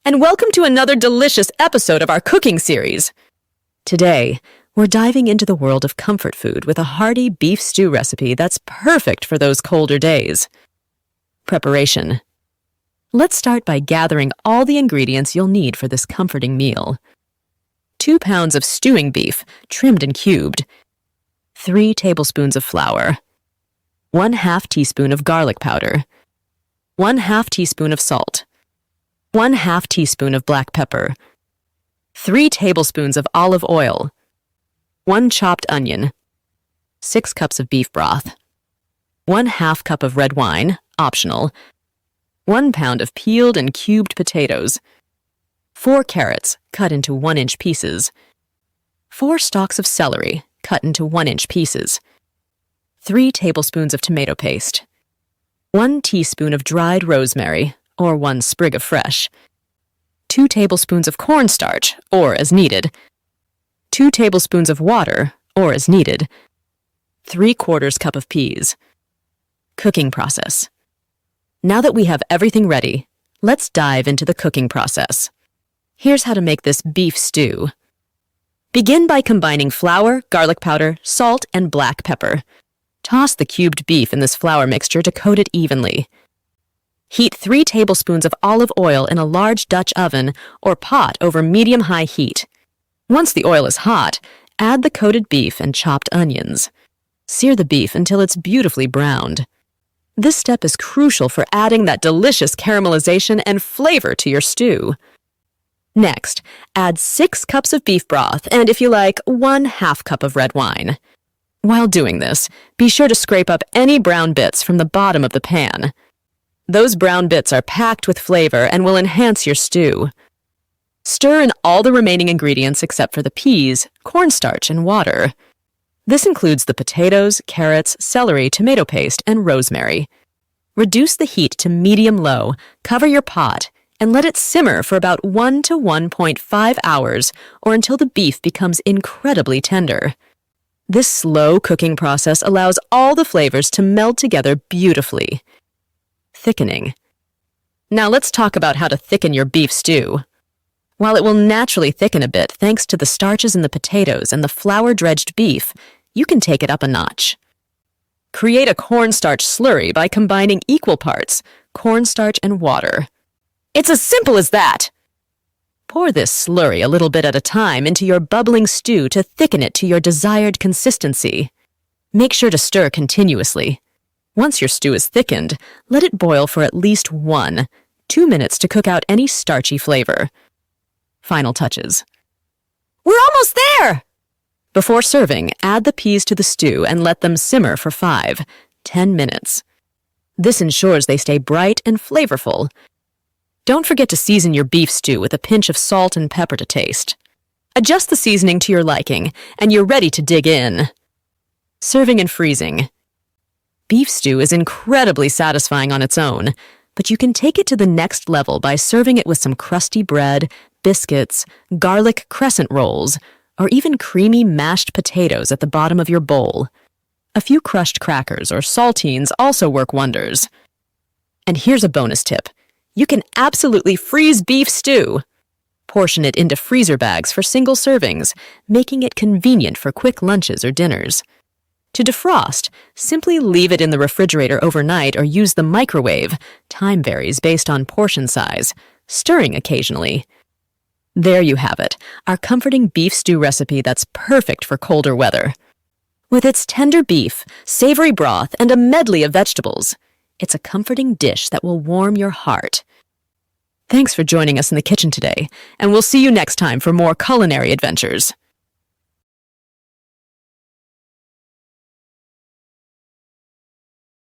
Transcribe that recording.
and welcome to another delicious episode of our cooking series. Today, we're diving into the world of comfort food with a hearty beef stew recipe that's perfect for those colder days. Preparation. Let's start by gathering all the ingredients you'll need for this comforting meal. 2 pounds of stewing beef, trimmed and cubed. 3 tablespoons of flour. 1/2 teaspoon of garlic powder. 1/2 teaspoon of salt. 1/2 teaspoon of black pepper. 3 tablespoons of olive oil. 1 chopped onion. 6 cups of beef broth. 1/2 cup of red wine, optional. 1 pound of peeled and cubed potatoes. 4 carrots, cut into 1-inch pieces. 4 stalks of celery, cut into 1-inch pieces. 3 tablespoons of tomato paste. 1 teaspoon of dried rosemary, or 1 sprig of fresh. 2 tablespoons of cornstarch, or as needed. 2 tablespoons of water, or as needed. 3/4 cup of peas. Cooking process. Now that we have everything ready, let's dive into the cooking process. Here's how to make this beef stew. Begin by combining flour, garlic powder, salt, and black pepper. Toss the cubed beef in this flour mixture to coat it evenly. Heat 3 tablespoons of olive oil in a large Dutch oven or pot over medium-high heat. Once the oil is hot, add the coated beef and chopped onions. Sear the beef until it's beautifully browned. This step is crucial for adding that delicious caramelization and flavor to your stew. Next, add 6 cups of beef broth and, if you like, 1/2 cup of red wine. While doing this, be sure to scrape up any brown bits from the bottom of the pan. Those brown bits are packed with flavor and will enhance your stew. Stir in all the remaining ingredients except for the peas, cornstarch, and water. This includes the potatoes, carrots, celery, tomato paste, and rosemary. Reduce the heat to medium-low, cover your pot, and let it simmer for about 1 to 1.5 hours or until the beef becomes incredibly tender. This slow cooking process allows all the flavors to meld together beautifully. Thickening. Now let's talk about how to thicken your beef stew. While it will naturally thicken a bit thanks to the starches in the potatoes and the flour-dredged beef, you can take it up a notch. Create a cornstarch slurry by combining equal parts, cornstarch and water. It's as simple as that! Pour this slurry a little bit at a time into your bubbling stew to thicken it to your desired consistency. Make sure to stir continuously. Once your stew is thickened, let it boil for at least 1-2 minutes to cook out any starchy flavor. Final touches. We're almost there! Before serving, add the peas to the stew and let them simmer for 5-10 minutes. This ensures they stay bright and flavorful. Don't forget to season your beef stew with a pinch of salt and pepper to taste. Adjust the seasoning to your liking, and you're ready to dig in. Serving and freezing. Beef stew is incredibly satisfying on its own, but you can take it to the next level by serving it with some crusty bread, biscuits, garlic crescent rolls, or even creamy mashed potatoes at the bottom of your bowl. A few crushed crackers or saltines also work wonders. And here's a bonus tip. You can absolutely freeze beef stew. Portion it into freezer bags for single servings, making it convenient for quick lunches or dinners. To defrost, simply leave it in the refrigerator overnight or use the microwave. Time varies based on portion size, stirring occasionally. There you have it, our comforting beef stew recipe that's perfect for colder weather. With its tender beef, savory broth, and a medley of vegetables, it's a comforting dish that will warm your heart. Thanks for joining us in the kitchen today, and we'll see you next time for more culinary adventures.